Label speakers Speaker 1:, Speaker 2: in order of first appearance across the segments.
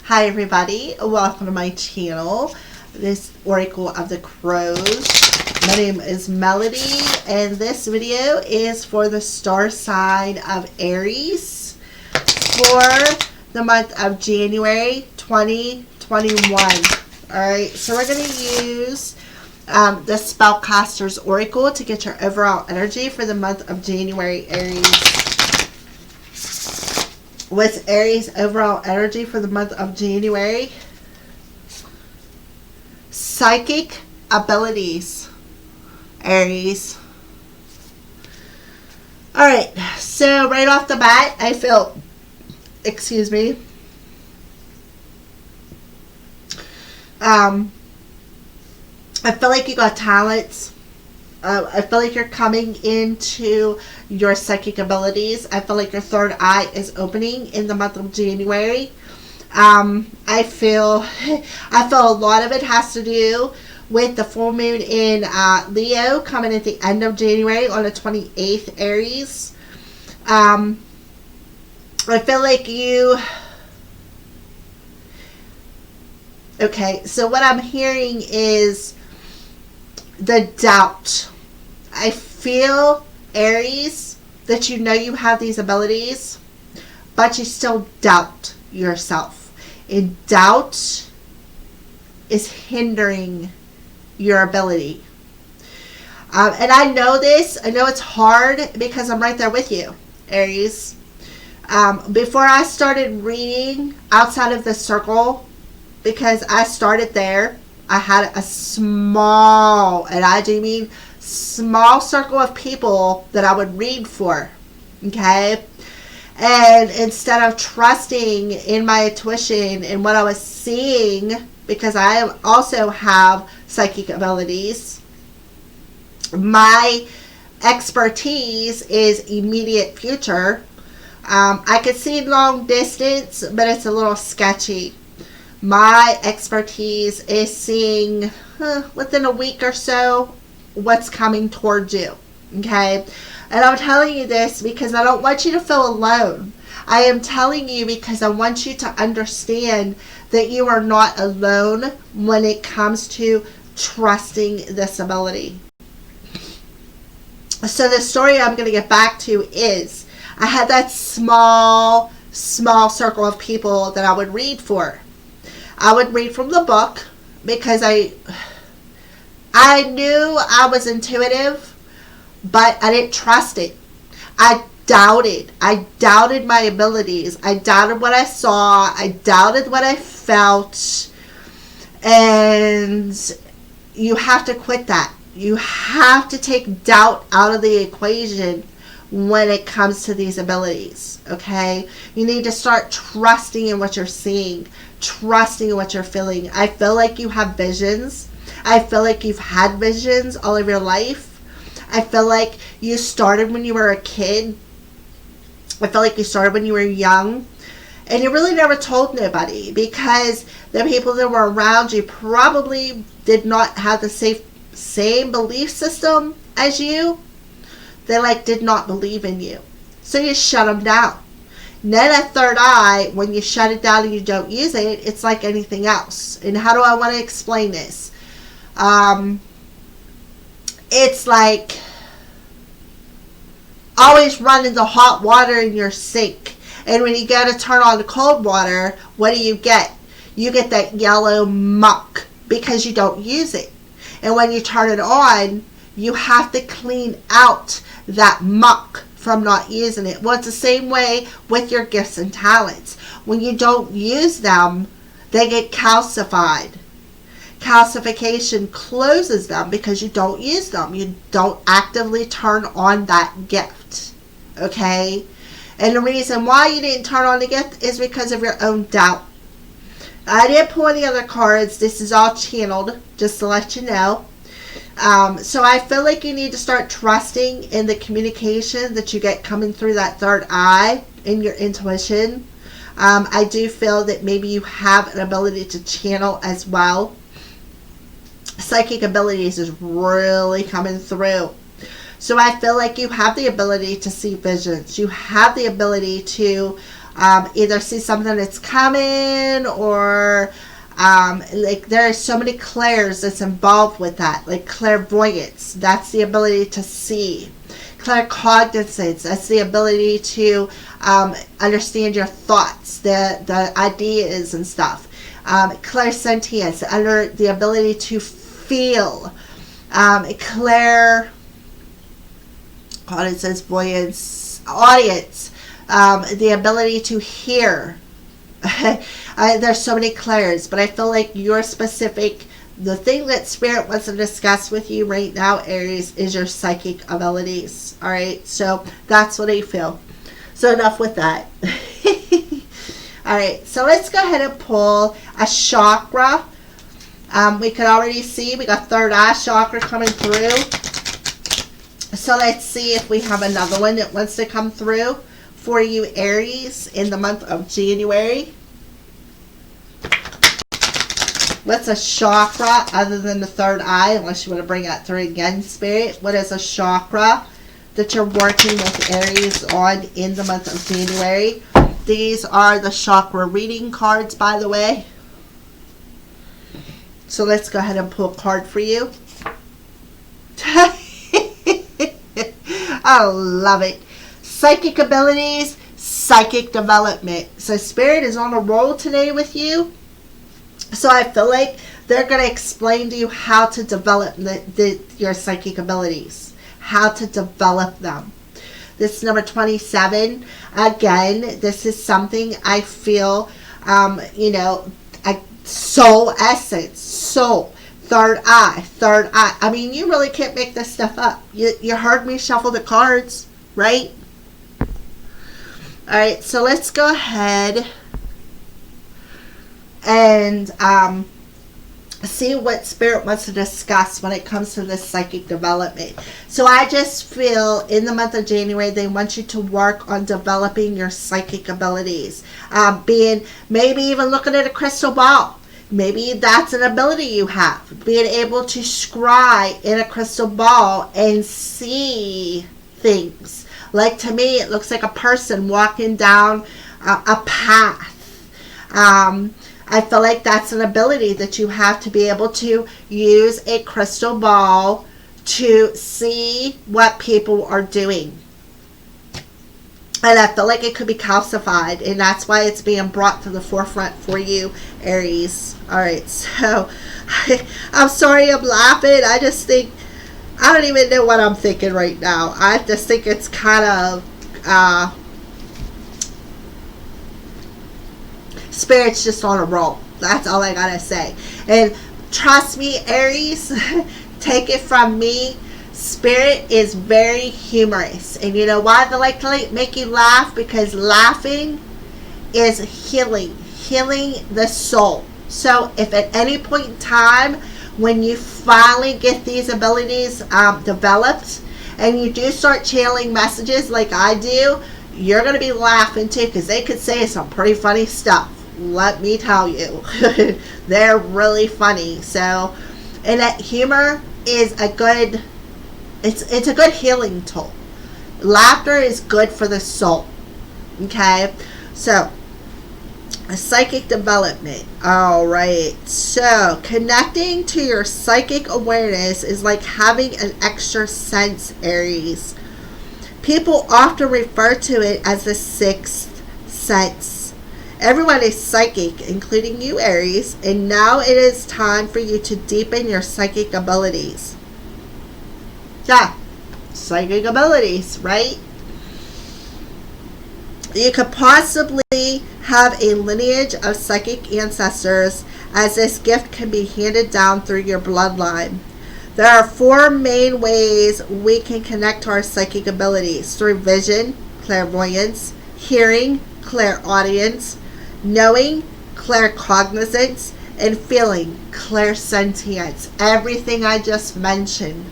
Speaker 1: Hi everybody, welcome to my channel, this Oracle of the Crows. My name is Melody and this video is for the star sign of Aries for the month of January 2021. Alright, so we're going to use the Spellcaster's Oracle to get your overall energy for the month of January, Aries. What's Aries' overall energy for the month of January? Psychic abilities, Aries. Alright, so right off the bat, I feel, I feel like you got talents. I feel like you're coming into your psychic abilities. I feel like your third eye is opening in the month of January. I feel a lot of it has to do with the full moon in Leo coming at the end of January on the 28th, Aries. I feel like you... Okay, so what I'm hearing is the doubt. I feel, Aries, that you know you have these abilities, but you still doubt yourself. And doubt is hindering your ability. And I know this. I know it's hard because I'm right there with you, Aries. Before I started reading outside of the circle, because I started there, I had a small, and I do mean small circle of people that I would read for, okay? And instead of trusting in my intuition and what I was seeing, because I also have psychic abilities, my expertise is immediate future. I could see long distance, but it's a little sketchy. My expertise is seeing within a week or so what's coming towards you, okay? And I'm telling you this because I don't want you to feel alone. I am telling you because I want you to understand that you are not alone when it comes to trusting this ability. So the story I'm going to get back to is I had that small circle of people that I would read for. I would read from the book because I knew I was intuitive, but I didn't trust it. I doubted my abilities. I doubted what I saw. I doubted what I felt. And you have to quit that. You have to take doubt out of the equation when it comes to these abilities, okay? You need to start trusting in what you're seeing, trusting in what you're feeling. I feel like you have visions. I feel like you've had visions all of your life. I feel like you started when you were a kid. I feel like you started when you were young. And you really never told nobody because the people that were around you probably did not have the same belief system as you. They did not believe in you. So you shut them down. And then a third eye, when you shut it down and you don't use it, it's like anything else. And how do I want to explain this? It's like always running the hot water in your sink. And when you go to turn on the cold water, what do you get? You get that yellow muck because you don't use it. And when you turn it on, you have to clean out that muck from not using it. Well, it's the same way with your gifts and talents. When you don't use them, they get calcified. Calcification closes them because you don't use them. You don't actively turn on that gift. Okay? And the reason why you didn't turn on the gift is because of your own doubt. I didn't pull any other cards. This is all channeled, just to let you know. So I feel like you need to start trusting in the communication that you get coming through that third eye in your intuition. I do feel that maybe you have an ability to channel as well. Psychic abilities is really coming through. So I feel like you have the ability to see visions. You have the ability to either see something that's coming, or like there are so many clairs that's involved with that, like clairvoyance, that's the ability to see. Claircognizance, that's the ability to understand your thoughts, the ideas and stuff. Clairsentience, under the ability to feel. Voyance, audience, the ability to hear. There's so many clairs, but I feel like your specific, the thing that Spirit wants to discuss with you right now, Aries, is your psychic abilities. All right, so that's what I feel. So enough with that. All right, so let's go ahead and pull a chakra. We can already see we got third eye chakra coming through. So let's see if we have another one that wants to come through for you, Aries, in the month of January. What's a chakra other than the third eye? Unless you want to bring that through again, Spirit. What is a chakra that you're working with Aries on in the month of January? These are the chakra reading cards, by the way. So let's go ahead and pull a card for you. I love it. Psychic abilities, psychic development. So Spirit is on a roll today with you. So I feel like they're going to explain to you how to develop your psychic abilities. How to develop them. This is number 27. Again, this is something I feel, soul essence, soul, third eye. I mean, you really can't make this stuff up. You heard me shuffle the cards, right? All right, so let's go ahead and see what Spirit wants to discuss when it comes to this psychic development. So I just feel in the month of January, they want you to work on developing your psychic abilities. Maybe even looking at a crystal ball. Maybe that's an ability you have. Being able to scry in a crystal ball and see things. Like to me, it looks like a person walking down a path. I feel like that's an ability that you have to be able to use a crystal ball to see what people are doing. And I feel like it could be calcified, and that's why it's being brought to the forefront for you, Aries. All right, so I'm sorry I'm laughing. I just think, I don't even know what I'm thinking right now. I just think it's kind of, Spirit's just on a roll. That's all I gotta say. And trust me, Aries, take it from me, Spirit is very humorous. And you know why they like to make you laugh? Because laughing is healing the soul. So if at any point in time when you finally get these abilities developed and you do start channeling messages like I do, you're going to be laughing too, because they could say some pretty funny stuff. Let me tell you. They're really funny. So, and that humor is a good, it's a good healing tool. Laughter is good for the soul. Okay? So, a psychic development. Alright. So, connecting to your psychic awareness is like having an extra sense, Aries. People often refer to it as the sixth sense. Everyone is psychic, including you, Aries, and now it is time for you to deepen your psychic abilities. Yeah, psychic abilities, right? You could possibly have a lineage of psychic ancestors, as this gift can be handed down through your bloodline. There are 4 main ways we can connect to our psychic abilities: through vision, clairvoyance; hearing, clairaudience; knowing, claircognizance; and feeling, clairsentience. Everything I just mentioned.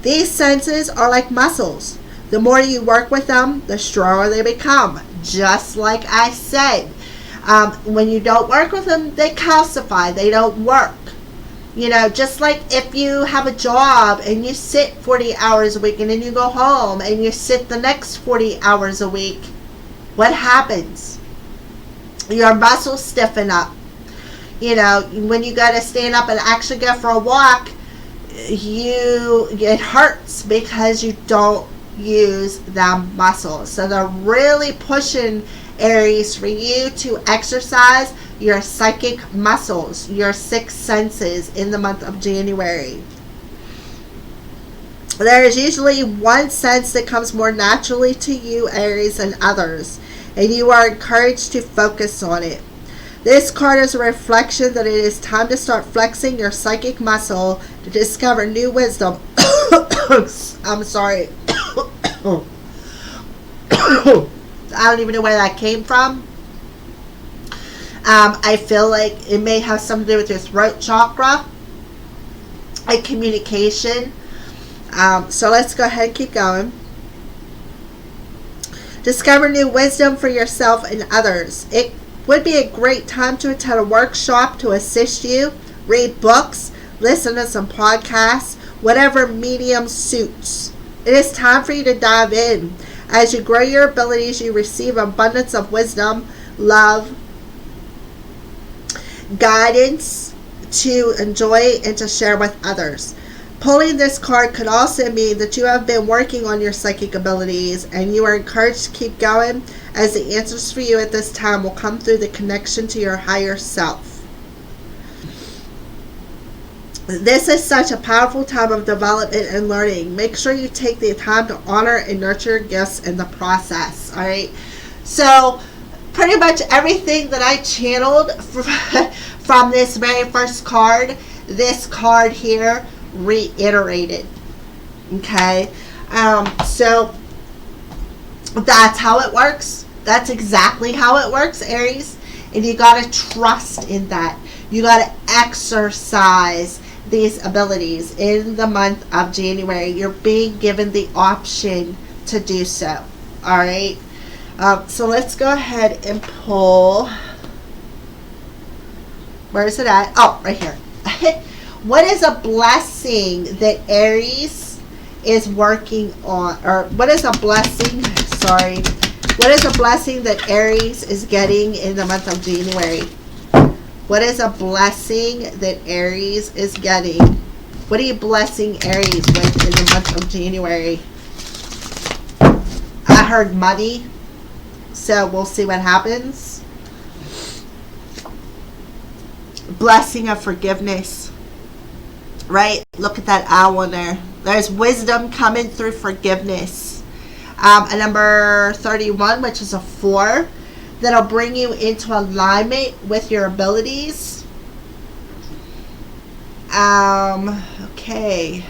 Speaker 1: These senses are like muscles. The more you work with them, the stronger they become. Just like I said, when you don't work with them, they calcify. They don't work. You know, just like if you have a job and you sit 40 hours a week and then you go home and you sit the next 40 hours a week, what happens? Your muscles stiffen up. You know, when you got to stand up and actually go for a walk, it hurts because you don't use them muscles. So they're really pushing, Aries, for you to exercise your psychic muscles, your sixth senses in the month of January. There is usually one sense that comes more naturally to you, Aries, than others, and you are encouraged to focus on it. This card is a reflection that it is time to start flexing your psychic muscle to discover new wisdom. I'm sorry. I don't even know where that came from. I feel like it may have something to do with your throat chakra and communication. So let's go ahead and keep going. Discover new wisdom for yourself and others. It would be a great time to attend a workshop to assist you, read books, listen to some podcasts, whatever medium suits. It is time for you to dive in. As you grow your abilities, you receive abundance of wisdom, love, guidance to enjoy and to share with others. Pulling this card could also mean that you have been working on your psychic abilities and you are encouraged to keep going, as the answers for you at this time will come through the connection to your higher self. This is such a powerful time of development and learning. Make sure you take the time to honor and nurture your gifts in the process. All right. So pretty much everything that I channeled from this very first card, this card here reiterated. Okay. So that's how it works. That's exactly how it works, Aries. And you got to trust in that. You got to exercise these abilities in the month of January. You're being given the option to do so. All right. So let's go ahead and pull. Where is it at? Oh, right here. What is a blessing that Aries is working on? Or what is a blessing? Sorry. What is a blessing that Aries is getting in the month of January? What is a blessing that Aries is getting? What are you blessing Aries with in the month of January? I heard money. So we'll see what happens. Blessing of forgiveness. Right? Look at that owl in there. There's wisdom coming through forgiveness. A number 31, which is a 4, that'll bring you into alignment with your abilities. Okay.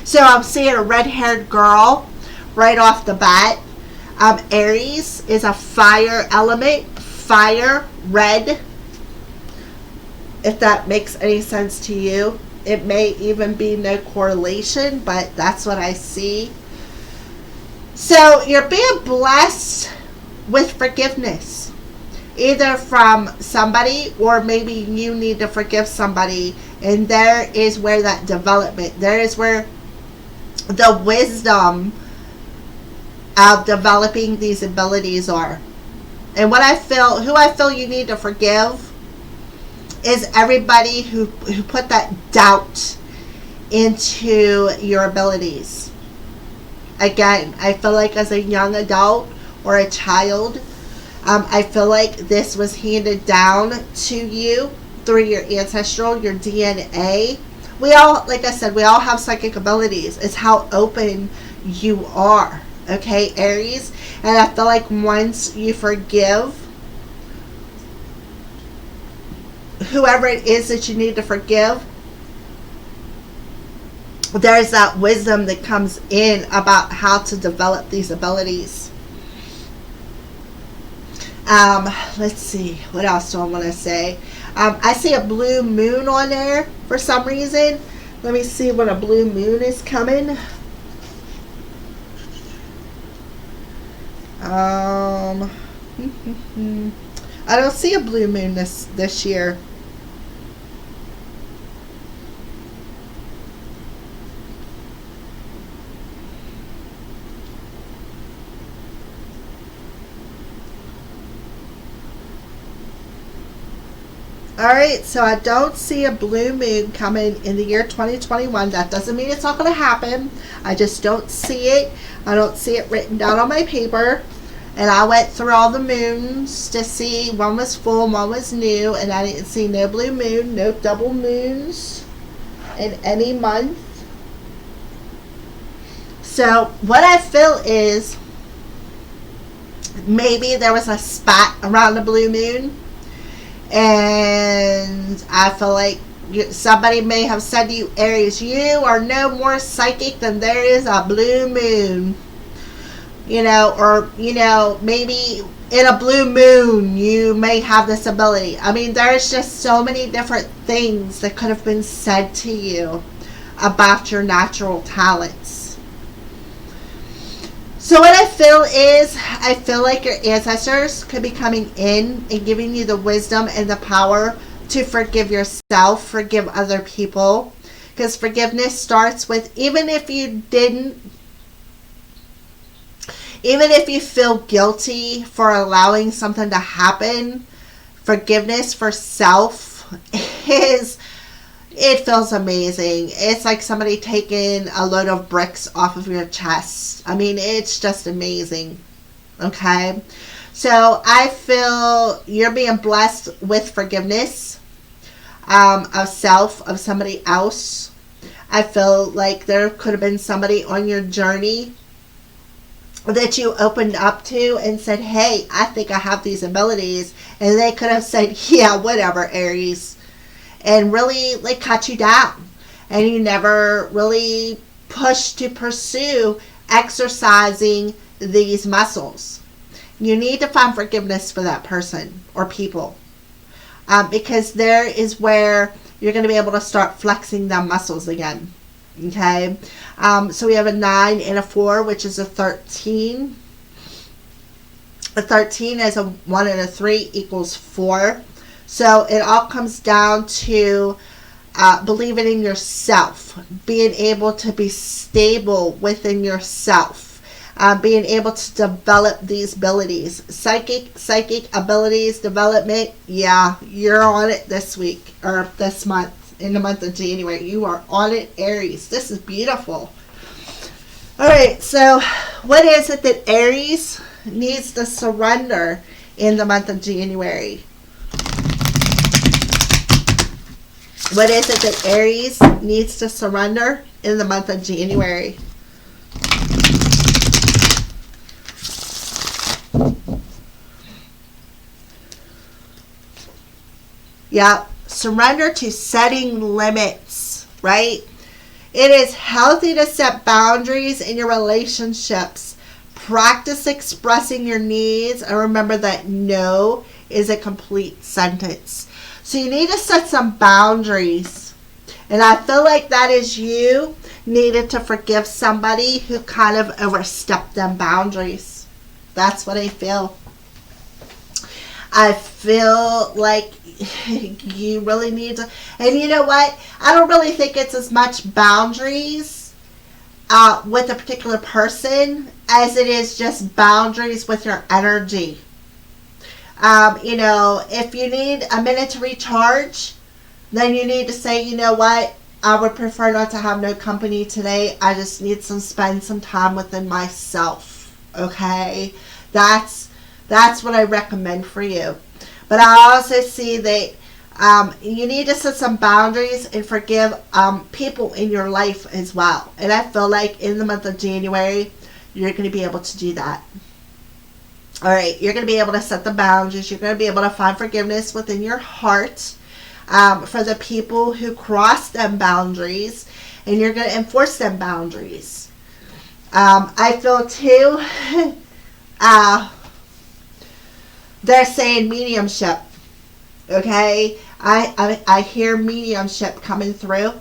Speaker 1: So I'm seeing a red-haired girl right off the bat. Aries is a fire element. Fire, red. If that makes any sense to you. It may even be no correlation, but that's what I see. So you're being blessed with forgiveness, either from somebody or maybe you need to forgive somebody, and there is where that development, there is where the wisdom of developing these abilities are. And what I feel, who I feel you need to forgive is everybody who put that doubt into your abilities. Again, I feel like as a young adult or a child, I feel like this was handed down to you through your ancestral, your DNA. We all, like I said, we all have psychic abilities. It's how open you are. Okay, Aries? And I feel like once you forgive whoever it is that you need to forgive, there's that wisdom that comes in about how to develop these abilities. Let's see, what else do I want to say? I see a blue moon on there for some reason. Let me see when a blue moon is coming. I don't see a blue moon this year. Alright, so I don't see a blue moon coming in the year 2021. That doesn't mean it's not going to happen. I just don't see it. I don't see it written down on my paper. And I went through all the moons to see one was full, one was new, and I didn't see no blue moon, no double moons in any month. So what I feel is maybe there was a spot around the blue moon, and I feel like somebody may have said to you, Aries, you are no more psychic than there is a blue moon. Or maybe in a blue moon you may have this ability. I mean, there's just so many different things that could have been said to you about your natural talents. So what I feel like your ancestors could be coming in and giving you the wisdom and the power to forgive yourself, forgive other people. Because forgiveness starts with, even if you feel guilty for allowing something to happen, forgiveness for self it feels amazing. It's like somebody taking a load of bricks off of your chest. I mean, it's just amazing. Okay? So I feel you're being blessed with forgiveness of self, of somebody else. I feel like there could have been somebody on your journey that you opened up to and said, hey, I think I have these abilities. And they could have said, yeah, whatever, Aries. And really, cut you down. And you never really pushed to pursue exercising these muscles. You need to find forgiveness for that person or people. Because there is where you're going to be able to start flexing them muscles again. Okay, so we have a 9 and a 4, which is a 13. A 13 as a 1 and a 3 equals 4. So it all comes down to believing in yourself, being able to be stable within yourself, being able to develop these abilities. Psychic abilities development, yeah, you're on it this week or this month. In the month of January, you are on it, Aries. This is beautiful. All right, so what is it that Aries needs to surrender in the month of January? What is it that Aries needs to surrender in the month of January? Yeah. Surrender to setting limits, right? It is healthy to set boundaries in your relationships. Practice expressing your needs, and remember that no is a complete sentence. So you need to set some boundaries. And I feel like that is you needed to forgive somebody who kind of overstepped them boundaries. That's what I feel. I feel like you really need to, and you know what? I don't really think it's as much boundaries with a particular person as it is just boundaries with your energy. If you need a minute to recharge, then you need to say, you know what? I would prefer not to have no company today. I just need to spend some time within myself. Okay? That's what I recommend for you. But I also see that you need to set some boundaries and forgive people in your life as well. And I feel like in the month of January, you're going to be able to do that. All right, you're going to be able to set the boundaries. You're going to be able to find forgiveness within your heart for the people who cross them boundaries, and you're going to enforce them boundaries. I feel too, they're saying mediumship. Okay, I hear mediumship coming through.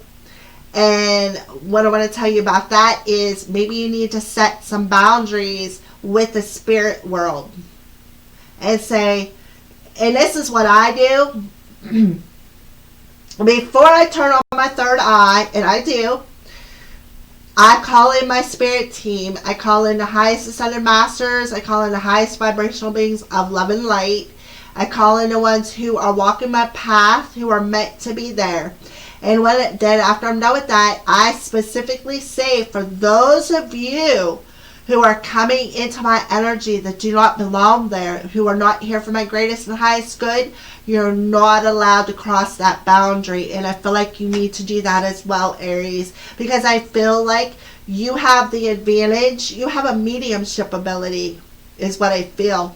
Speaker 1: And what I want to tell you about that is maybe you need to set some boundaries with the spirit world and say, and this is what I do before I turn on my third eye, and I do, I call in my spirit team. I call in the highest ascended masters. I call in the highest vibrational beings of love and light. I call in the ones who are walking my path, who are meant to be there. And then after I'm done with that, I specifically say for those of you who are coming into my energy that do not belong there, who are not here for my greatest and highest good, you're not allowed to cross that boundary. And I feel like you need to do that as well, Aries, because I feel like you have the advantage. You have a mediumship ability, is what I feel.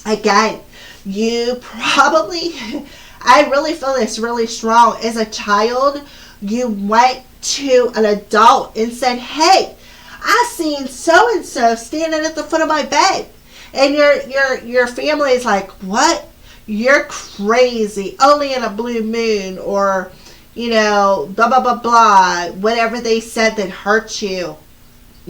Speaker 1: Again, you probably, I really feel this really strong. As a child, you went to an adult and said, hey, I seen so and so standing at the foot of my bed, and your family is like, what? You're crazy. Only in a blue moon, or blah blah blah blah, whatever they said that hurt you.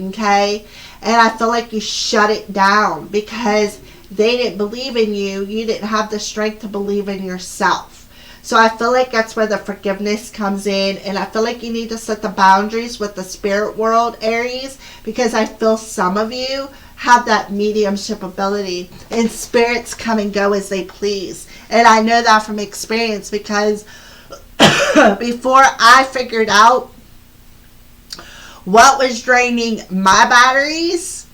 Speaker 1: Okay, and I feel like you shut it down because they didn't believe in you. You didn't have the strength to believe in yourself. So I feel like that's where the forgiveness comes in. And I feel like you need to set the boundaries with the spirit world, Aries, because I feel some of you have that mediumship ability. And spirits come and go as they please. And I know that from experience because before I figured out what was draining my batteries,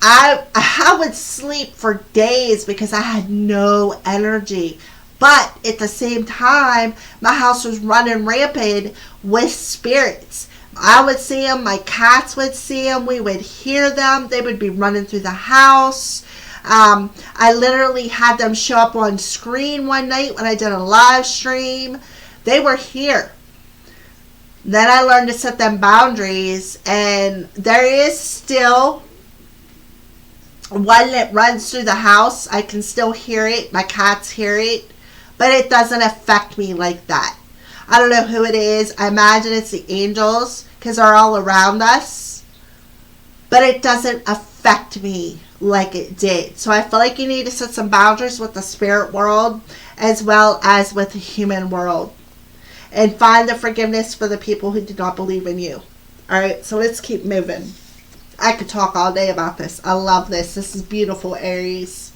Speaker 1: I would sleep for days because I had no energy. But at the same time, my house was running rampant with spirits. I would see them. My cats would see them. We would hear them. They would be running through the house. I literally had them show up on screen one night when I did a live stream. They were here. Then I learned to set them boundaries. And there is still one that runs through the house. I can still hear it. My cats hear it. But it doesn't affect me like that. I don't know who it is. I imagine it's the angels because they're all around us. But it doesn't affect me like it did. So I feel like you need to set some boundaries with the spirit world as well as with the human world. And find the forgiveness for the people who did not believe in you. Alright, so let's keep moving. I could talk all day about this. I love this. This is beautiful, Aries.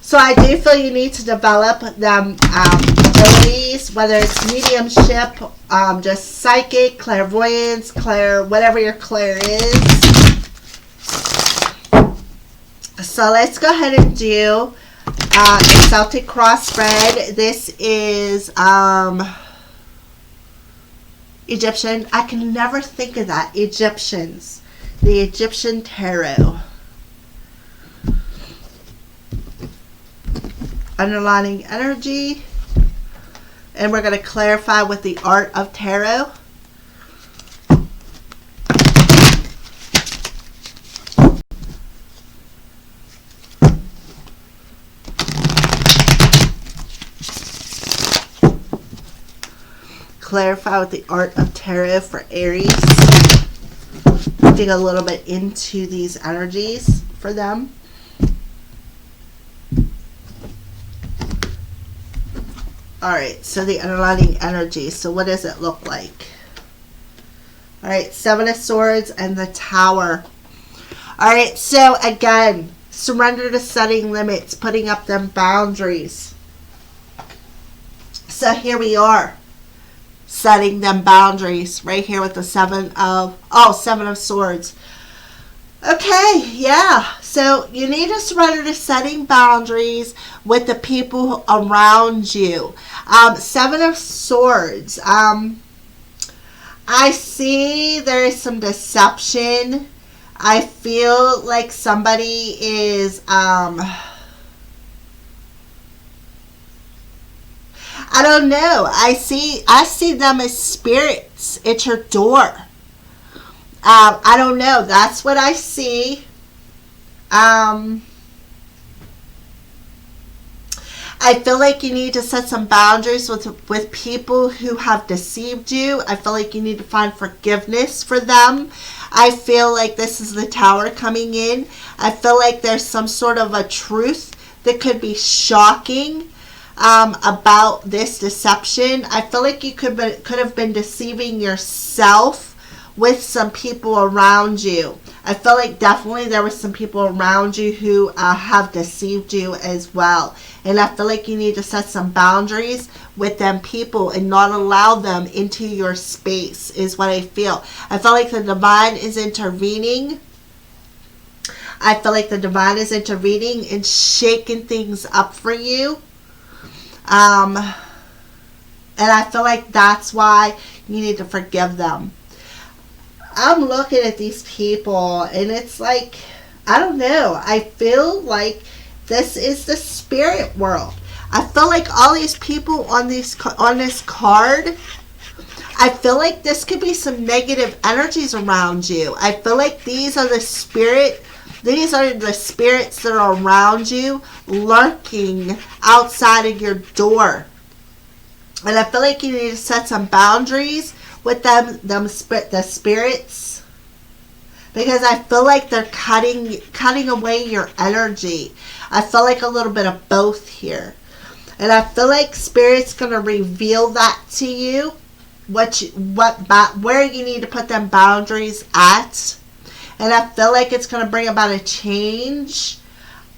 Speaker 1: So I do feel you need to develop them abilities, whether it's mediumship, just psychic, clairvoyance, whatever your clair is. So let's go ahead and do the Celtic cross spread. This is Egyptian. I can never think of that. Egyptians. The Egyptian tarot. Underlining energy. And we're going to clarify with the art of tarot. Clarify with the art of tarot for Aries. Dig a little bit into these energies for them. Alright, so the underlining energy. So what does it look like? Alright, Seven of Swords and the Tower. Alright, so again, surrender to setting limits, putting up them boundaries. So here we are, setting them boundaries right here with the Seven of Swords. Okay, yeah. So you need to surrender to setting boundaries with the people around you. Seven of Swords. I see there is some deception. I feel like somebody is I don't know. I see them as spirits at your door. I don't know. That's what I see. I feel like you need to set some boundaries with people who have deceived you. I feel like you need to find forgiveness for them. I feel like this is the Tower coming in. I feel like there's some sort of a truth that could be shocking about this deception. I feel like you could have been deceiving yourself with some people around you. I feel like definitely there was some people around you who have deceived you as well. And I feel like you need to set some boundaries with them people and not allow them into your space is what I feel. I feel like the divine is intervening. I feel like the divine is intervening and shaking things up for you. And I feel like that's why you need to forgive them. I'm looking at these people and it's like, I don't know. I feel like this is the spirit world. I feel like all these people on this card, I feel like this could be some negative energies around you. I feel like these are the spirits that are around you, lurking outside of your door. And I feel like you need to set some boundaries with the spirits, because I feel like they're cutting away your energy. I feel like a little bit of both here. And I feel like Spirit's going to reveal that to you, where you need to put them boundaries at. And I feel like it's going to bring about a change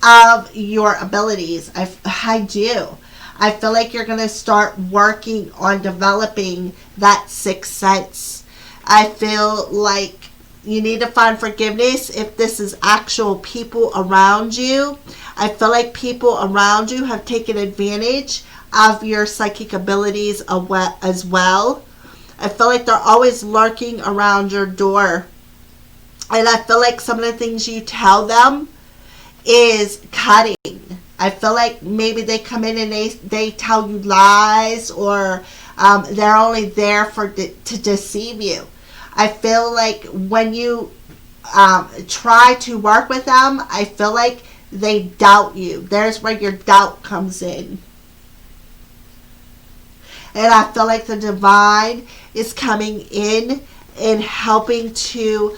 Speaker 1: of your abilities. I do. I feel like you're going to start working on developing that sixth sense. I feel like you need to find forgiveness if this is actual people around you. I feel like people around you have taken advantage of your psychic abilities as well. I feel like they're always lurking around your door. And I feel like some of the things you tell them is cutting. I feel like maybe they come in and they tell you lies, or they're only there to deceive you. I feel like when you try to work with them, I feel like they doubt you. There's where your doubt comes in. And I feel like the divine is coming in and helping to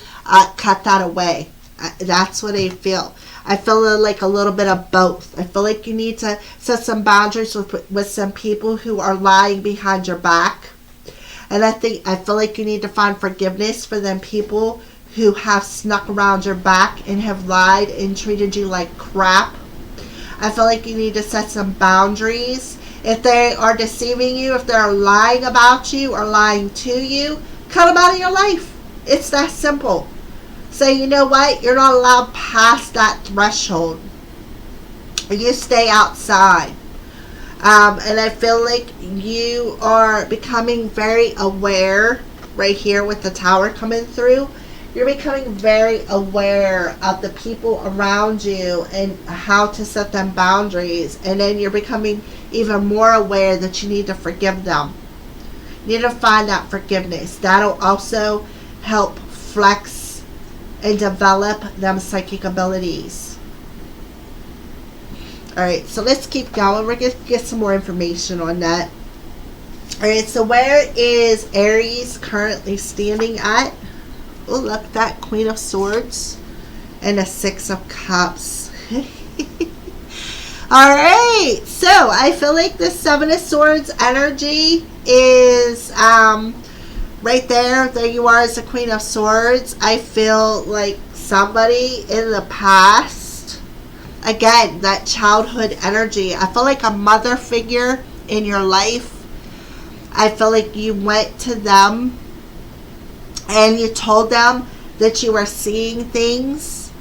Speaker 1: cut that away. That's what I feel. I feel like a little bit of both. I feel like you need to set some boundaries with some people who are lying behind your back. And I feel like you need to find forgiveness for them people who have snuck around your back and have lied and treated you like crap. I feel like you need to set some boundaries. If they are deceiving you, if they're lying about you or lying to you, cut them out of your life. It's that simple. Say, you know what? You're not allowed past that threshold. You stay outside. And I feel like you are becoming very aware right here with the tower coming through. You're becoming very aware of the people around you and how to set them boundaries. And then you're becoming even more aware that you need to forgive them. You need to find that forgiveness. That'll also help flex and develop them psychic abilities. Alright, so let's keep going. We're going to get some more information on that. Alright, so where is Aries currently standing at? Oh, look, that Queen of Swords and a Six of Cups. Alright, so I feel like the Seven of Swords energy is right there. There you are as the Queen of Swords. I feel like somebody in the past, again, that childhood energy. I feel like a mother figure in your life. I feel like you went to them and you told them that you were seeing things,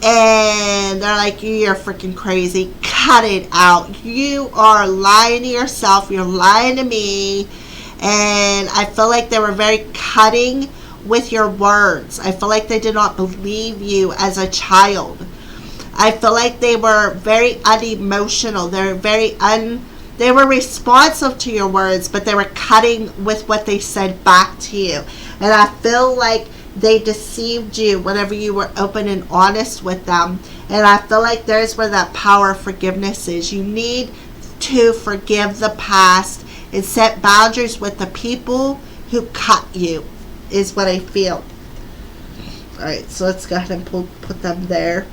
Speaker 1: and they're like, you're freaking crazy. Cut it out. You are lying to yourself. You're lying to me. And I feel like they were very cutting with your words. I feel like they did not believe you as a child. I feel like they were very unemotional. They were responsive to your words, but they were cutting with what they said back to you. And I feel like they deceived you whenever you were open and honest with them. And I feel like there's where that power of forgiveness is. You need to forgive the past and set boundaries with the people who cut you, is what I feel. Alright, so let's go ahead and put them there.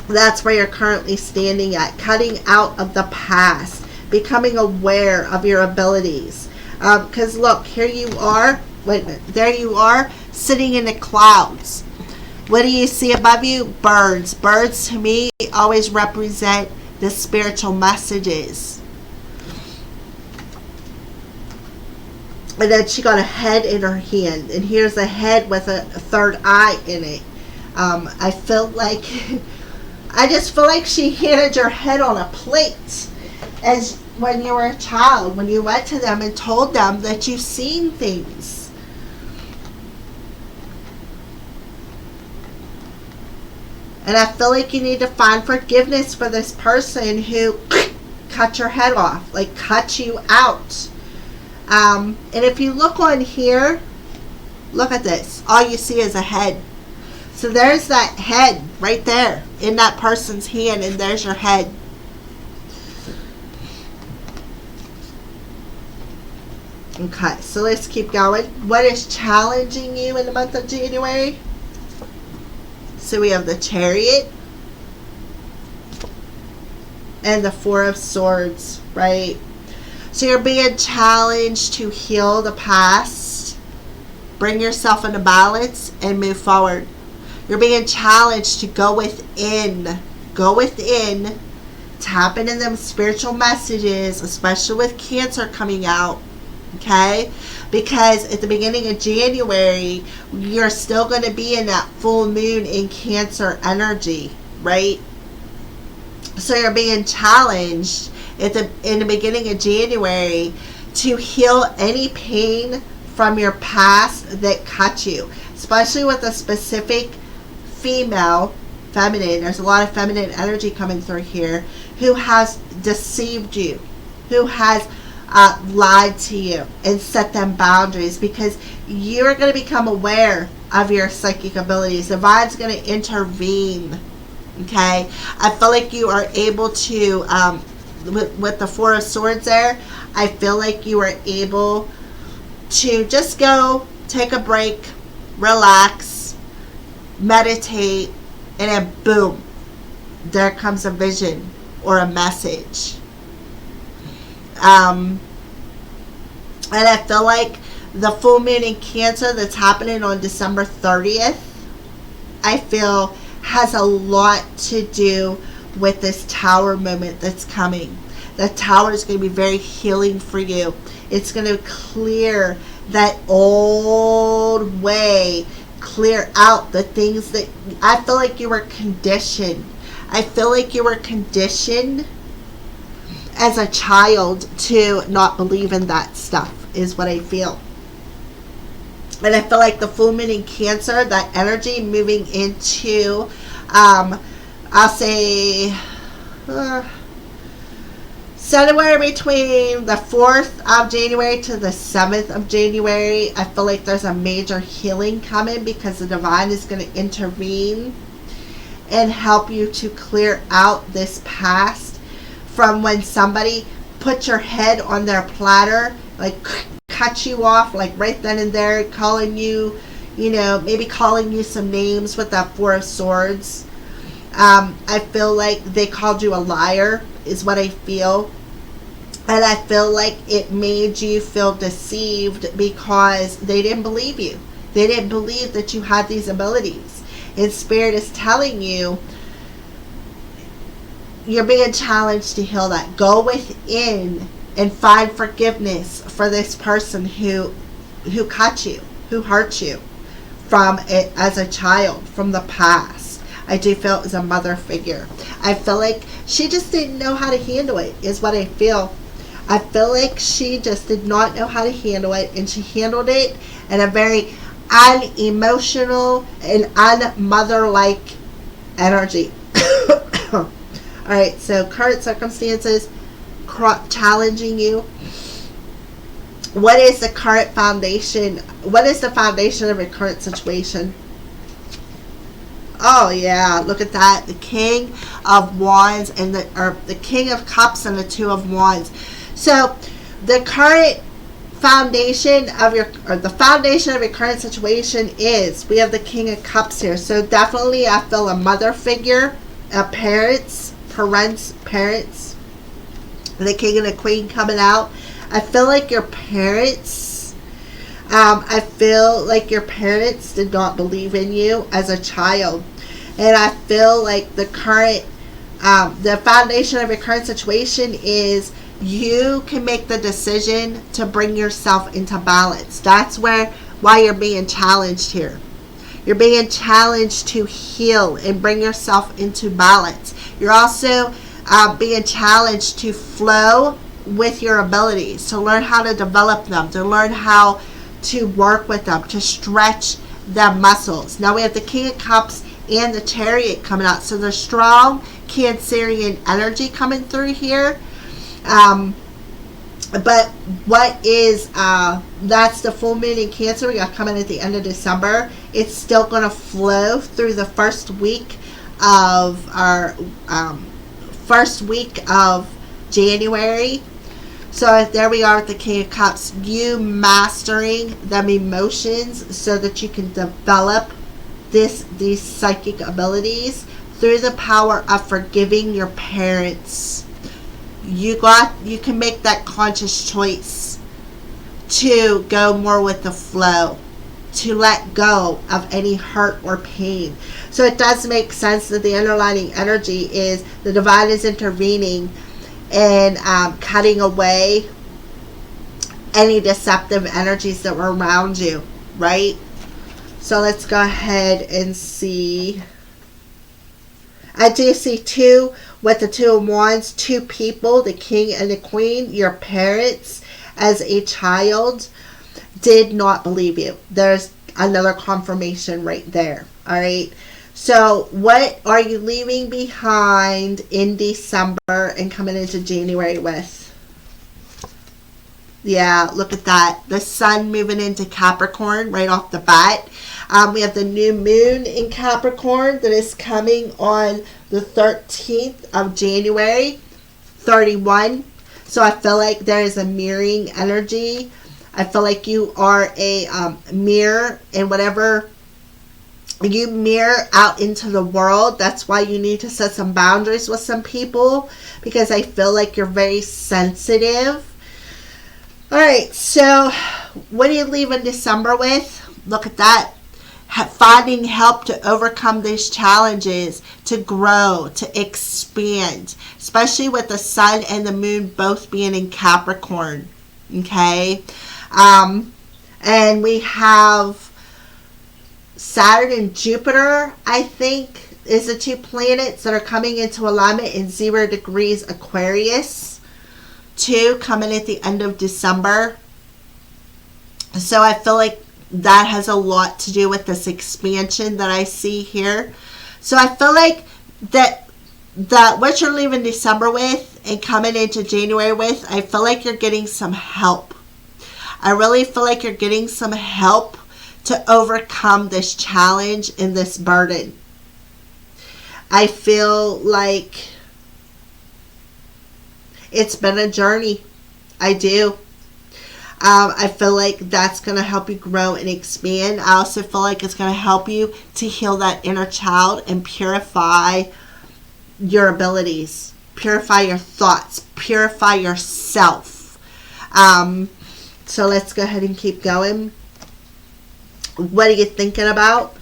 Speaker 1: That's where you're currently standing at. Cutting out of the past. Becoming aware of your abilities. Because look, here you are. Wait a minute. There you are, sitting in the clouds. What do you see above you? Birds. Birds to me always represent the spiritual messages. And then she got a head in her hand. And here's a head with a third eye in it. I feel like, I just feel like she handed your head on a plate. As when you were a child, when you went to them and told them that you've seen things. And I feel like you need to find forgiveness for this person who cut your head off, like cut you out. And if you look on here, look at this. All you see is a head. So there's that head right there in that person's hand, and there's your head. Okay, so let's keep going. What is challenging you in the month of January? So we have the Chariot and the Four of Swords, right? So you're being challenged to heal the past, bring yourself into balance, and move forward. You're being challenged to go within, tap into them spiritual messages, especially with Cancer coming out. Okay, because at the beginning of January, you're still going to be in that full moon in Cancer energy, right? So you're being challenged in the beginning of January to heal any pain from your past that cut you, especially with a specific feminine. There's a lot of feminine energy coming through here, who has deceived you, who has lied to you and set them boundaries, because you're going to become aware of your psychic abilities. The Divine's going to intervene. Okay, I feel like you are able to, with the Four of Swords there, I feel like you are able to just go take a break, relax, meditate, and then boom, there comes a vision or a message. And I feel like the full moon in Cancer that's happening on December 30th, I feel has a lot to do with this Tower moment that's coming. The Tower is going to be very healing for you. It's going to clear that old way, clear out the things that I feel like you were conditioned. I feel like you were conditioned as a child to not believe in that stuff, is what I feel. And I feel like the full moon in Cancer, that energy moving into, I'll say, somewhere between the 4th of January to the 7th of January, I feel like there's a major healing coming, because the Divine is going to intervene and help you to clear out this past from when somebody put your head on their platter, like cut you off, like right then and there, calling you, maybe calling you some names with that Four of Swords. I feel like they called you a liar, is what I feel. And I feel like it made you feel deceived because they didn't believe you. They didn't believe that you had these abilities. And Spirit is telling you, you're being challenged to heal that. Go within and find forgiveness for this person who cut you, who hurt you from it as a child, from the past. I do feel it was a mother figure. I feel like she just didn't know how to handle it, is what I feel. I feel like she just did not know how to handle it, and she handled it in a very unemotional and unmother-like energy. Alright, so current circumstances challenging you. What is the current foundation? What is the foundation of your current situation? Oh yeah, look at that. The King of Wands and the King of Cups and the Two of Wands. So the current foundation of the foundation of your current situation is, we have the King of Cups here. So definitely I feel a mother figure, a parents, the King and the Queen coming out. I feel like your parents I feel like your parents did not believe in you as a child. And I feel like the foundation of your current situation is you can make the decision to bring yourself into balance. That's why you're being challenged here. You're being challenged to heal and bring yourself into balance. You're also being challenged to flow with your abilities, to learn how to develop them, to learn how to work with them, to stretch the muscles. Now we have the King of Cups and the Chariot coming out. So the strong Cancerian energy coming through here. But what is, that's the full moon in Cancer. We got coming at the end of December. It's still going to flow through the first week of January. So there we are with the King of Cups. You mastering them emotions so that you can develop these psychic abilities through the power of forgiving your parents. You can make that conscious choice to go more with the flow, to let go of any hurt or pain. So it does make sense that the underlying energy is the divine is intervening and cutting away any deceptive energies that were around you, right? So let's go ahead and see. I do see two with the Two of Wands, two people, the King and the Queen. Your parents as a child did not believe you. There's another confirmation right there. All right. So what are you leaving behind in December and coming into January with? Yeah, look at that. The sun moving into Capricorn right off the bat. We have the new moon in Capricorn that is coming on the 13th of January, 31. So I feel like there is a mirroring energy. I feel like you are a mirror, and whatever you mirror out into the world, that's why you need to set some boundaries with some people, because I feel like you're very sensitive. All right, so what do you leave in December with? Look at that. Finding help to overcome these challenges, to grow, to expand, especially with the sun and the moon both being in Capricorn. Okay? And we have Saturn and Jupiter, I think, is the two planets that are coming into alignment in 0 degrees Aquarius. 2 coming at the end of December. So I feel like that has a lot to do with this expansion that I see here. So I feel like that what you're leaving December with and coming into January with, I feel like you're getting some help. I really feel like you're getting some help to overcome this challenge and this burden. I feel like it's been a journey. I do. I feel like that's going to help you grow and expand. I also feel like it's going to help you to heal that inner child and purify your abilities, purify your thoughts, purify yourself. So let's go ahead and keep going. What are you thinking about?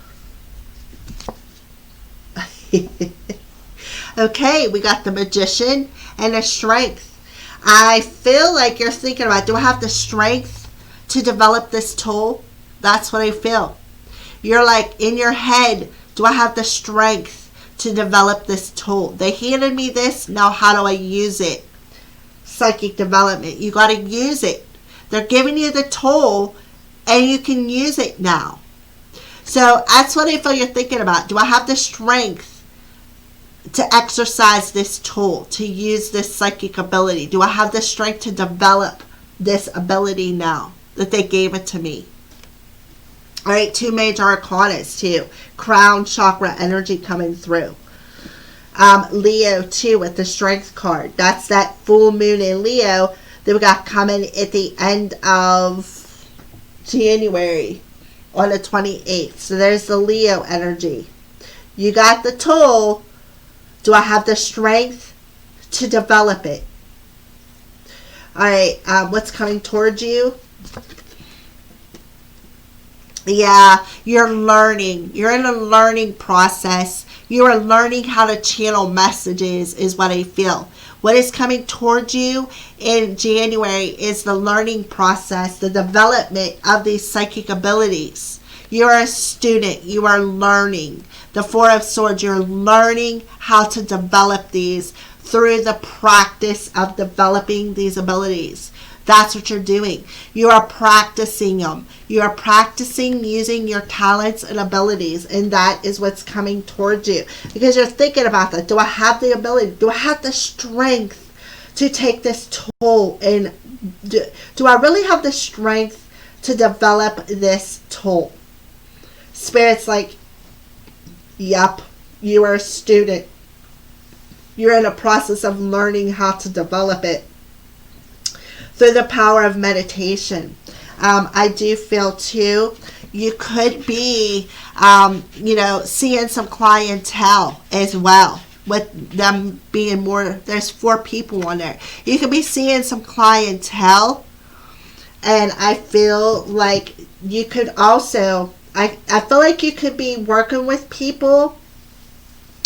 Speaker 1: Okay, we got the Magician and the Strength. I feel like you're thinking about, do I have the strength to develop this tool? That's what I feel. You're like in your head, do I have the strength to develop this tool? They handed me this, now how do I use it? Psychic development. You got to use it. They're giving you the tool and you can use it now. So that's what I feel you're thinking about. Do I have the strength to exercise this tool, to use this psychic ability? Do I have the strength to develop this ability now that they gave it to me? All right, 2 major arcanas too. Crown chakra energy coming through. Leo too with the Strength card. That's that full moon in Leo that we got coming at the end of January on the 28th. So there's the Leo energy. You got the tool. Do I have the strength to develop it? All right, what's coming towards you? Yeah, you're learning. You're in a learning process. You are learning how to channel messages, is what I feel. What is coming towards you in January is the learning process, the development of these psychic abilities. You're a student. You are learning. The Four of Swords, you're learning how to develop these through the practice of developing these abilities. That's what you're doing. You are practicing them. You are practicing using your talents and abilities, and that is what's coming towards you. Because you're thinking about that. Do I have the ability? Do I have the strength to take this tool? And do I really have the strength to develop this tool? Spirit's like, yep, you are a student. You're in a process of learning how to develop it through the power of meditation. I do feel too, you could be, seeing some clientele as well. With them being more, there's 4 people on there. You could be seeing some clientele, and I feel like you could also, I feel like you could be working with people.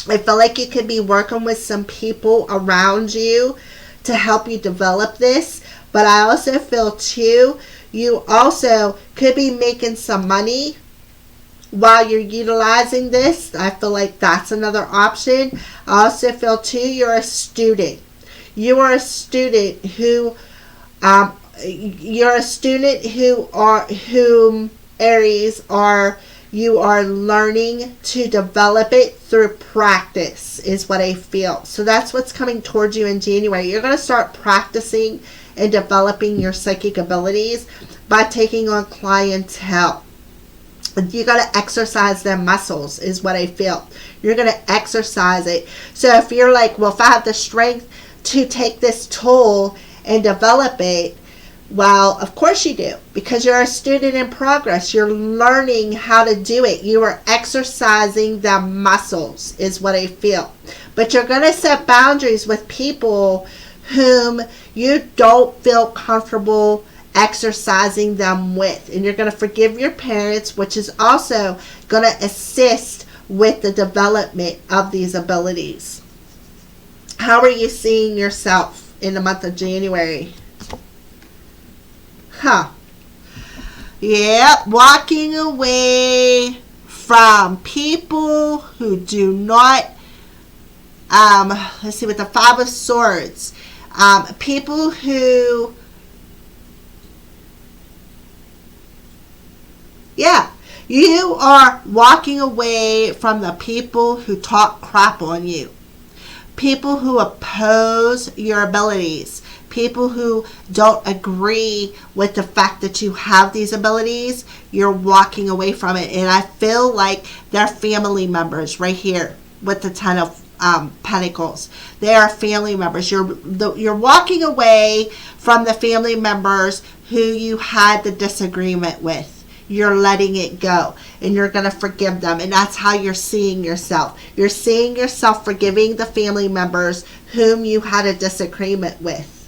Speaker 1: I feel like you could be working with some people around you to help you develop this. But I also feel too, you also could be making some money while you're utilizing this. I feel like that's another option. I also feel too, you're a student. You are a student who, whom Aries are, you are learning to develop it through practice, is what I feel. So that's what's coming towards you in January. You're going to start practicing and developing your psychic abilities by taking on clientele. You got to exercise their muscles, is what I feel. You're going to exercise it. So if you're like, well, if I have the strength to take this tool and develop it, well, of course you do, because you're a student in progress. You're learning how to do it. You are exercising the muscles, is what I feel. But you're going to set boundaries with people whom you don't feel comfortable exercising them with. And you're going to forgive your parents, which is also going to assist with the development of these abilities. How are you seeing yourself in the month of January? Yeah, walking away from people who do not, let's see, with the Five of Swords, people who, you are walking away from the people who talk crap on you, people who oppose your abilities, people who don't agree with the fact that you have these abilities. You're walking away from it. And I feel like they're family members right here with the Ten of Pentacles. They are family members. You're walking away from the family members who you had the disagreement with. You're letting it go, and you're going to forgive them. And that's how you're seeing yourself. You're seeing yourself forgiving the family members whom you had a disagreement with.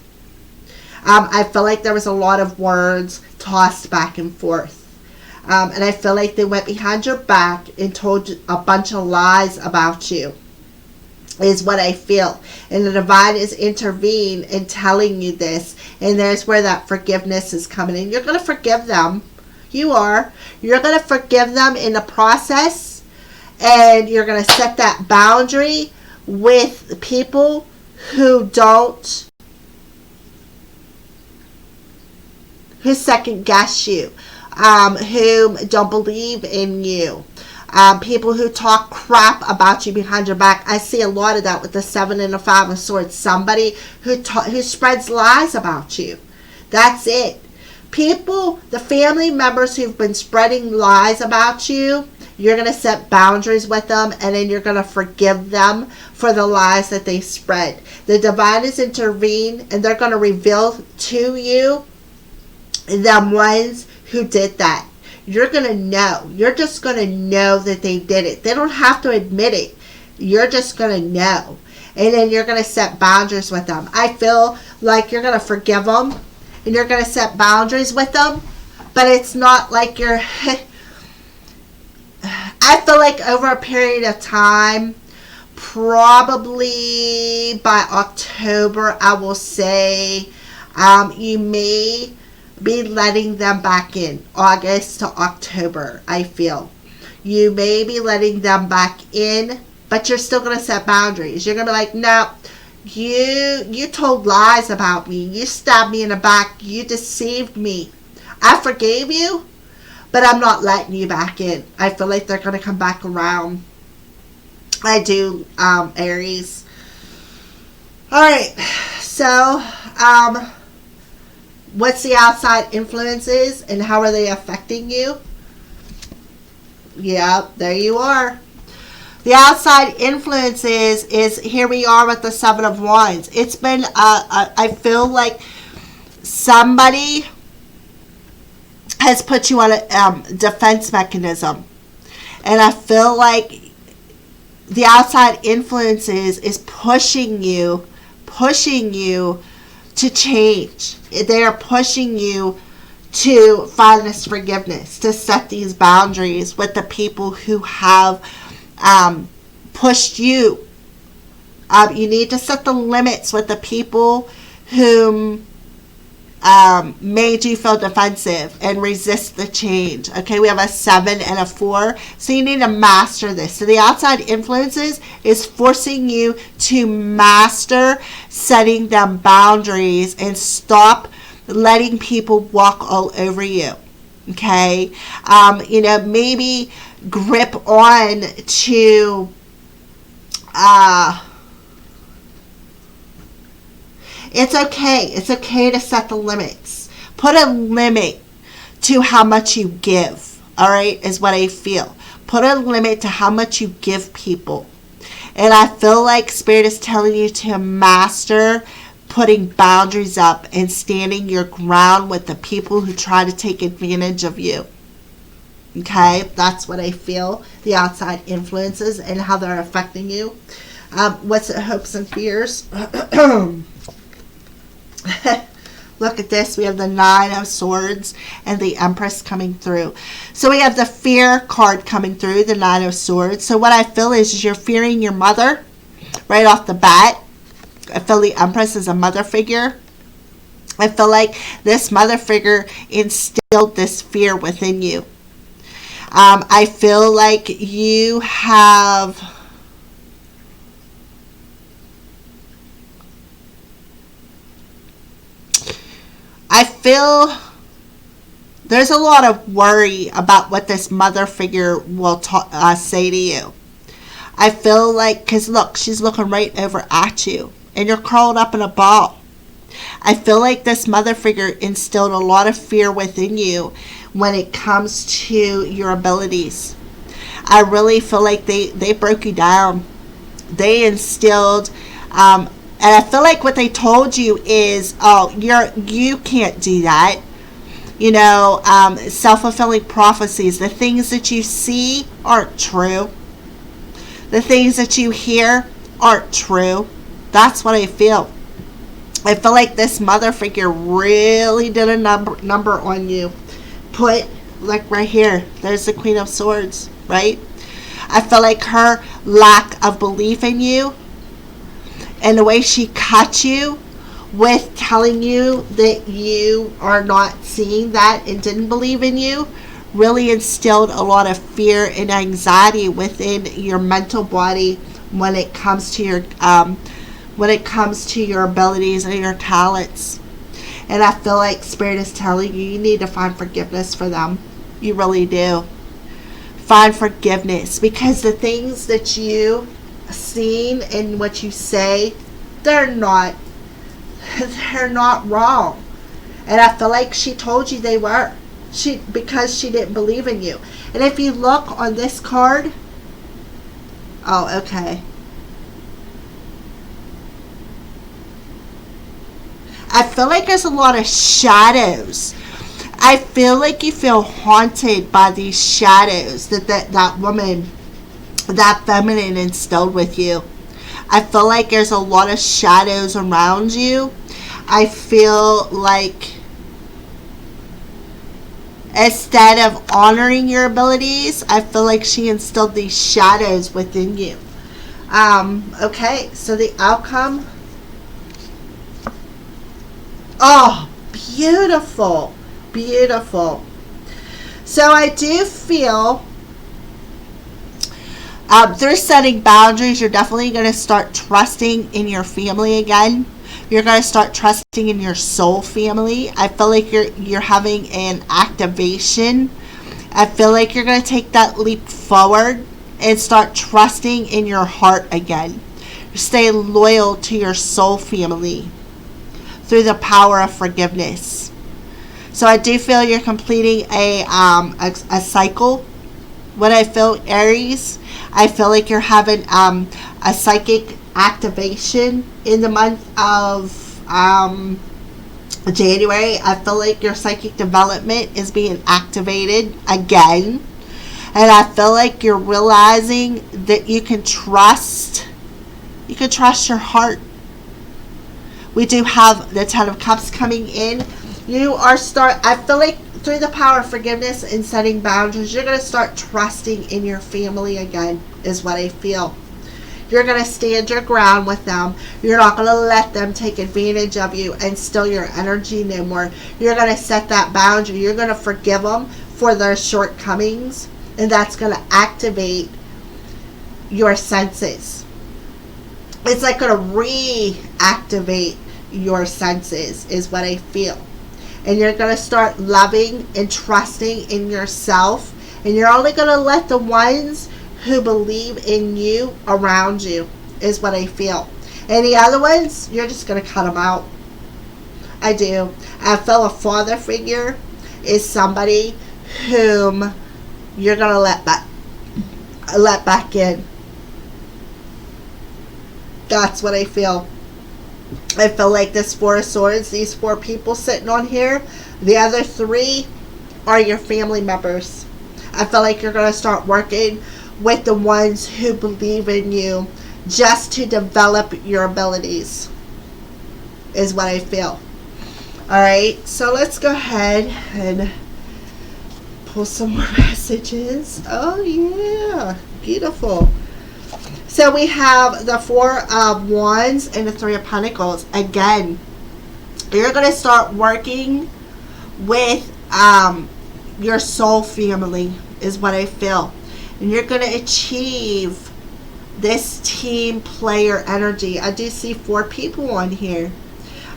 Speaker 1: I feel like there was a lot of words tossed back and forth. And I feel like they went behind your back and told a bunch of lies about you, is what I feel. And the divine is intervening and telling you this. And there's where that forgiveness is coming in. You're going to forgive them. You are. You're going to forgive them in the process. And you're going to set that boundary with people who second guess you, who don't believe in you, people who talk crap about you behind your back. I see a lot of that with the 7 and the 5 of Swords. Somebody who spreads lies about you. That's it. People, the family members who've been spreading lies about you, you're going to set boundaries with them, and then you're going to forgive them for the lies that they spread. The divine is intervened, and they're going to reveal to you the ones who did that. You're going to know. You're just going to know that they did it. They don't have to admit it. You're just going to know. And then you're going to set boundaries with them. I feel like you're going to forgive them, and you're going to set boundaries with them. But it's not like you're I feel like over a period of time, probably by October, I will say, you may be letting them back in. August to October, I feel. You may be letting them back in, but you're still going to set boundaries. You're going to be like, no, you told lies about me. You stabbed me in the back. You deceived me. I forgave you, but I'm not letting you back in. I feel like they're going to come back around. I do, Aries. Alright, so, what's the outside influences and how are they affecting you? Yeah, there you are. The outside influences is, here we are with the Seven of Wands. It's been, I feel like somebody has put you on a defense mechanism. And I feel like the outside influences is pushing you to change. They are pushing you to find this forgiveness, to set these boundaries with the people who have pushed you. You need to set the limits with the people whom made you feel defensive and resist the change. Okay, we have a 7 and a 4. So you need to master this. So the outside influences is forcing you to master setting them boundaries and stop letting people walk all over you. Okay, maybe grip on to it's okay. It's okay to set the limits. Put a limit to how much you give. All right, is what I feel. Put a limit to how much you give people. And I feel like Spirit is telling you to master putting boundaries up and standing your ground with the people who try to take advantage of you. Okay, that's what I feel. The outside influences and how they're affecting you. What's the hopes and fears? Look at this. We have the 9 of Swords and the Empress coming through. So we have the fear card coming through, the 9 of Swords. So what I feel is you're fearing your mother right off the bat. I feel the Empress is a mother figure. I feel like this mother figure instilled this fear within you. I feel like you have... I feel there's a lot of worry about what this mother figure will say to you. I feel like, because look, she's looking right over at you, and you're curled up in a ball. I feel like this mother figure instilled a lot of fear within you when it comes to your abilities. I really feel like they broke you down. They instilled... and I feel like what they told you is, oh, you can't do that. Self-fulfilling prophecies. The things that you see aren't true. The things that you hear aren't true. That's what I feel. I feel like this mother figure really did a number on you. Put, like right here, there's the Queen of Swords, right? I feel like her lack of belief in you and the way she cut you with telling you that you are not seeing that and didn't believe in you really instilled a lot of fear and anxiety within your mental body when it comes to your abilities and your talents. And I feel like Spirit is telling you need to find forgiveness for them. You really do. Find forgiveness, because the things that you seen and what you say, they're not wrong. And I feel like she told you they were, because she didn't believe in you. And if you look on this card, oh, okay, I feel like there's a lot of shadows. I feel like you feel haunted by these shadows that woman, that feminine instilled with you. I feel like there's a lot of shadows around you. I feel like Instead of honoring your abilities, I feel like she instilled these shadows within you. Okay, so the outcome. Oh, beautiful. Beautiful. So I do feel through setting boundaries, you're definitely going to start trusting in your family again. You're going to start trusting in your soul family. I feel like you're having an activation. I feel like you're going to take that leap forward and start trusting in your heart again. Stay loyal to your soul family through the power of forgiveness. So I do feel you're completing a cycle. What I feel, Aries, I feel like you're having a psychic activation in the month of January. I feel like your psychic development is being activated again. And I feel like you're realizing that you can trust your heart. We do have the Ten of Cups coming in. I feel like through the power of forgiveness and setting boundaries, you're going to start trusting in your family again, is what I feel. You're going to stand your ground with them. You're not going to let them take advantage of you and steal your energy no more. You're going to set that boundary. You're going to forgive them for their shortcomings, and that's going to activate your senses. It's like going to reactivate your senses, is what I feel. And you're going to start loving and trusting in yourself. And you're only going to let the ones who believe in you around you, is what I feel. Any other ones, you're just going to cut them out. I do. I feel a father figure is somebody whom you're going to let back in. That's what I feel. I feel like this Four of Swords, these 4 people sitting on here, the other 3 are your family members. I feel like you're going to start working with the ones who believe in you just to develop your abilities, is what I feel. Alright, so let's go ahead and pull some more messages. Oh yeah, beautiful. So we have the 4 of Wands and the 3 of Pentacles. Again, you're going to start working with your soul family, is what I feel. And you're going to achieve this team player energy. I do see 4 people on here.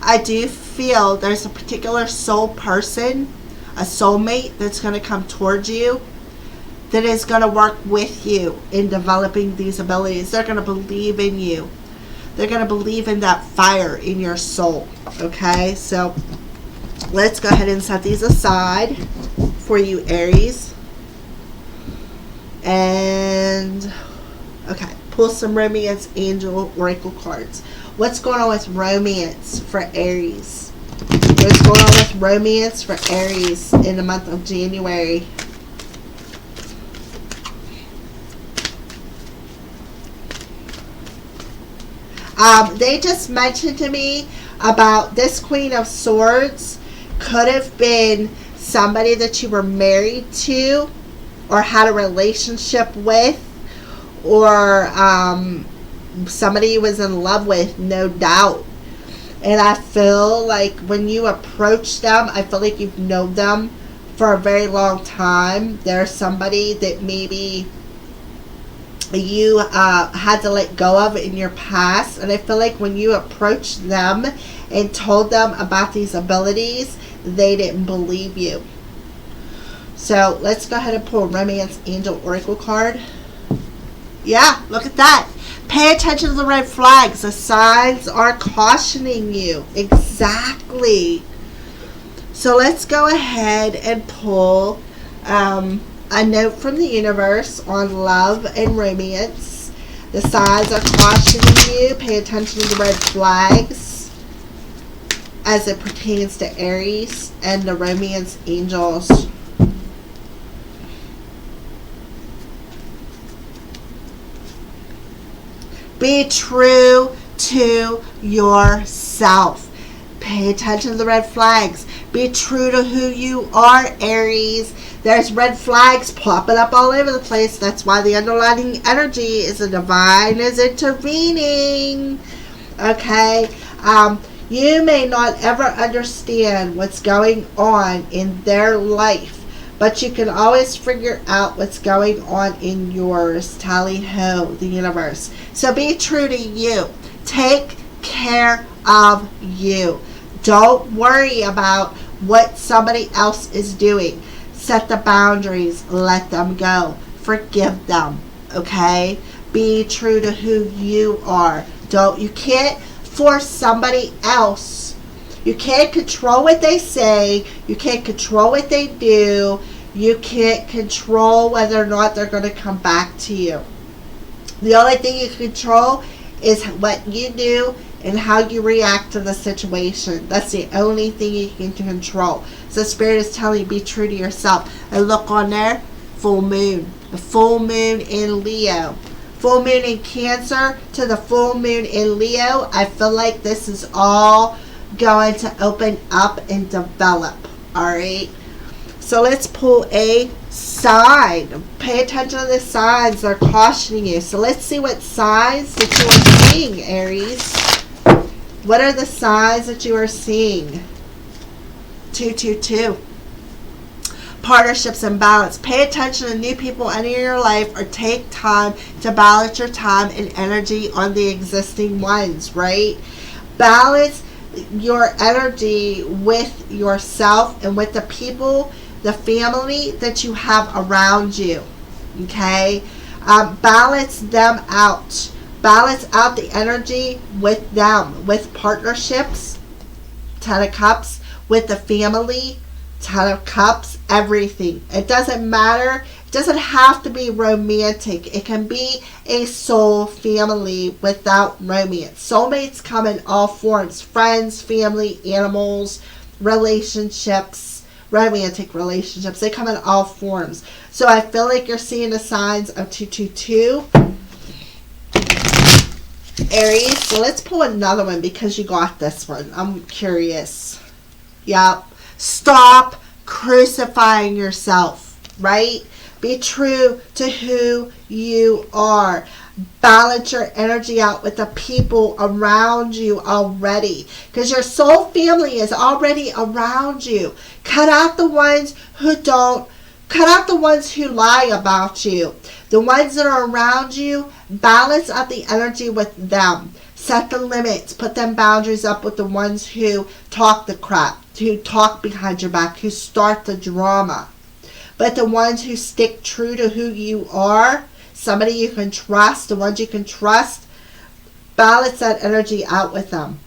Speaker 1: I do feel there's a particular soul person, a soulmate that's going to come towards you, that is going to work with you in developing these abilities. They're going to believe in you. They're going to believe in that fire in your soul. Okay, so let's go ahead and set these aside for you, Aries. And, okay, pull some romance angel oracle cards. What's going on with romance for Aries? What's going on with romance for Aries in the month of January? They just mentioned to me about this Queen of Swords could have been somebody that you were married to or had a relationship with, or somebody you was in love with, no doubt. And I feel like when you approach them, I feel like you've known them for a very long time. They're somebody that maybe you had to let go of in your past, and I feel like when you approached them and told them about these abilities, they didn't believe you. So let's go ahead and pull a romance angel oracle card. Yeah, look at that. Pay attention to the red flags. The signs are cautioning you. Exactly. So let's go ahead and pull a note from the universe on love and romance. The signs are cautioning you. Pay attention to the red flags as it pertains to Aries and the romance angels. Be true to yourself. Pay attention to the red flags. Be true to who you are, Aries. There's red flags popping up all over the place. That's why the underlying energy is the divine is intervening. Okay? You may not ever understand what's going on in their life, but you can always figure out what's going on in yours. Tally ho, the universe. So be true to you. Take care of you. Don't worry about what somebody else is doing. Set the boundaries. Let them go. Forgive them. Okay? Be true to who you are. You can't force somebody else. You can't control what they say. You can't control what they do. You can't control whether or not they're going to come back to you. The only thing you control is what you do and how you react to the situation. That's the only thing you can control. So Spirit is telling you, be true to yourself. And look on there, full moon. The full moon in Leo. Full moon in Cancer to the full moon in Leo. I feel like this is all going to open up and develop. Alright? So let's pull a sign. Pay attention to the signs. They're cautioning you. So let's see what signs that you are seeing, Aries. What are the signs that you are seeing? 222. Partnerships and balance. Pay attention to new people entering your life, or take time to balance your time and energy on the existing ones, right? Balance your energy with yourself and with the people, the family that you have around you. Okay? Balance them out. Balance out the energy with them, with partnerships, 10 of Cups, with the family, 10 of Cups, everything. It doesn't matter. It doesn't have to be romantic. It can be a soul family without romance. Soulmates come in all forms. Friends, family, animals, relationships, romantic relationships. They come in all forms. So I feel like you're seeing the signs of 222. Aries. So let's pull another one because you got this one. I'm curious. Yep. Stop crucifying yourself, right? Be true to who you are. Balance your energy out with the people around you already, because your soul family is already around you. Cut out the ones who don't. Cut out the ones who lie about you. The ones that are around you, balance out the energy with them. Set the limits. Put them boundaries up with the ones who talk the crap, who talk behind your back, who start the drama. But the ones who stick true to who you are, somebody you can trust, the ones you can trust, balance that energy out with them.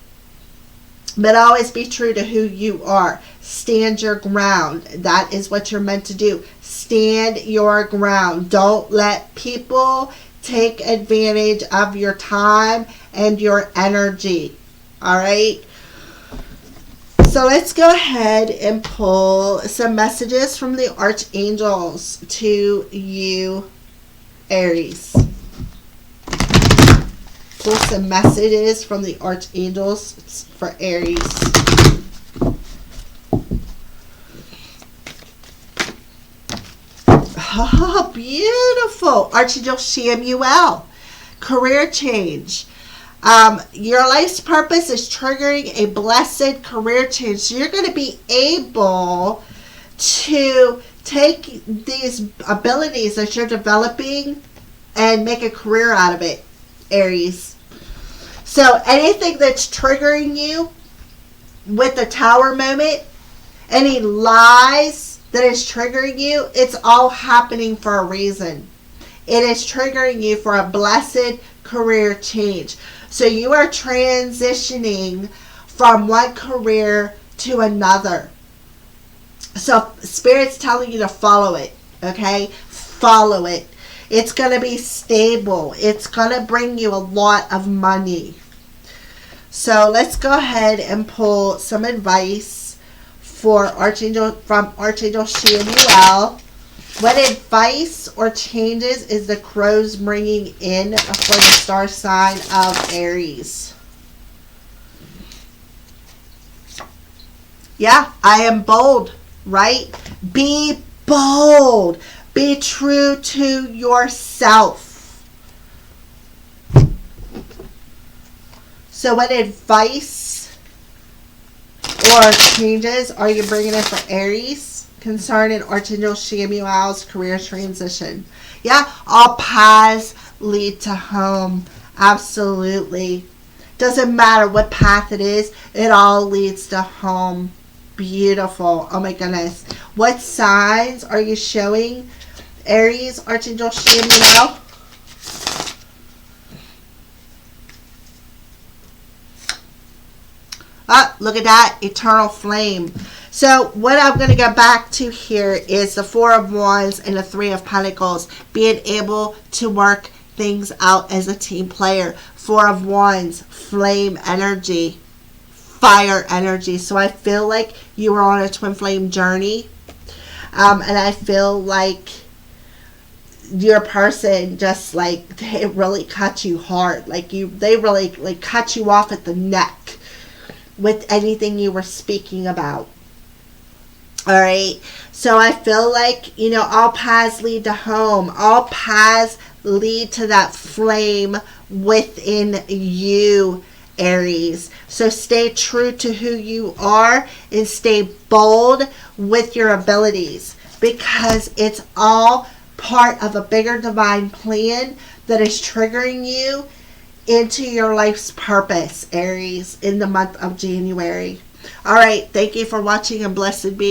Speaker 1: But always be true to who you are. Stand your ground. That is what you're meant to do. Stand your ground. Don't let people take advantage of your time and your energy. Alright? So let's go ahead and pull some messages from the archangels to you, Aries. Pull some messages from the archangels for Aries. Oh, beautiful. Archangel Samuel. Career change. Your life's purpose is triggering a blessed career change. So you're going to be able to take these abilities that you're developing and make a career out of it, Aries. So anything that's triggering you with the Tower moment, any lies that is triggering you, it's all happening for a reason. It is triggering you for a blessed career change. So you are transitioning from one career to another. So Spirit's telling you to follow it, okay? Follow it. It's going to be stable. It's going to bring you a lot of money. So let's go ahead and pull some advice for from Archangel Samuel. What advice or changes is the crows bringing in for the star sign of Aries? Yeah, I am bold, right? Be bold. Be true to yourself. So what advice or changes are you bringing in for Aries concerning Archangel Samuel's career transition? Yeah, all paths lead to home. Absolutely. Doesn't matter what path it is, it all leads to home. Beautiful. Oh my goodness. What signs are you showing Aries, Archangel Samuel? Oh, look at that. Eternal flame. So what I'm going to go back to here is the Four of Wands and the Three of Pentacles. Being able to work things out as a team player. Four of Wands, flame energy, fire energy. So I feel like you were on a twin flame journey. And I feel like your person just like, they really cut you hard. They really like cut you off at the neck with anything you were speaking about. All right. So I feel like, all paths lead to home. All paths lead to that flame within you, Aries. So stay true to who you are and stay bold with your abilities, because it's all part of a bigger divine plan that is triggering you into your life's purpose, Aries, in the month of January. All right. Thank you for watching, and blessed be.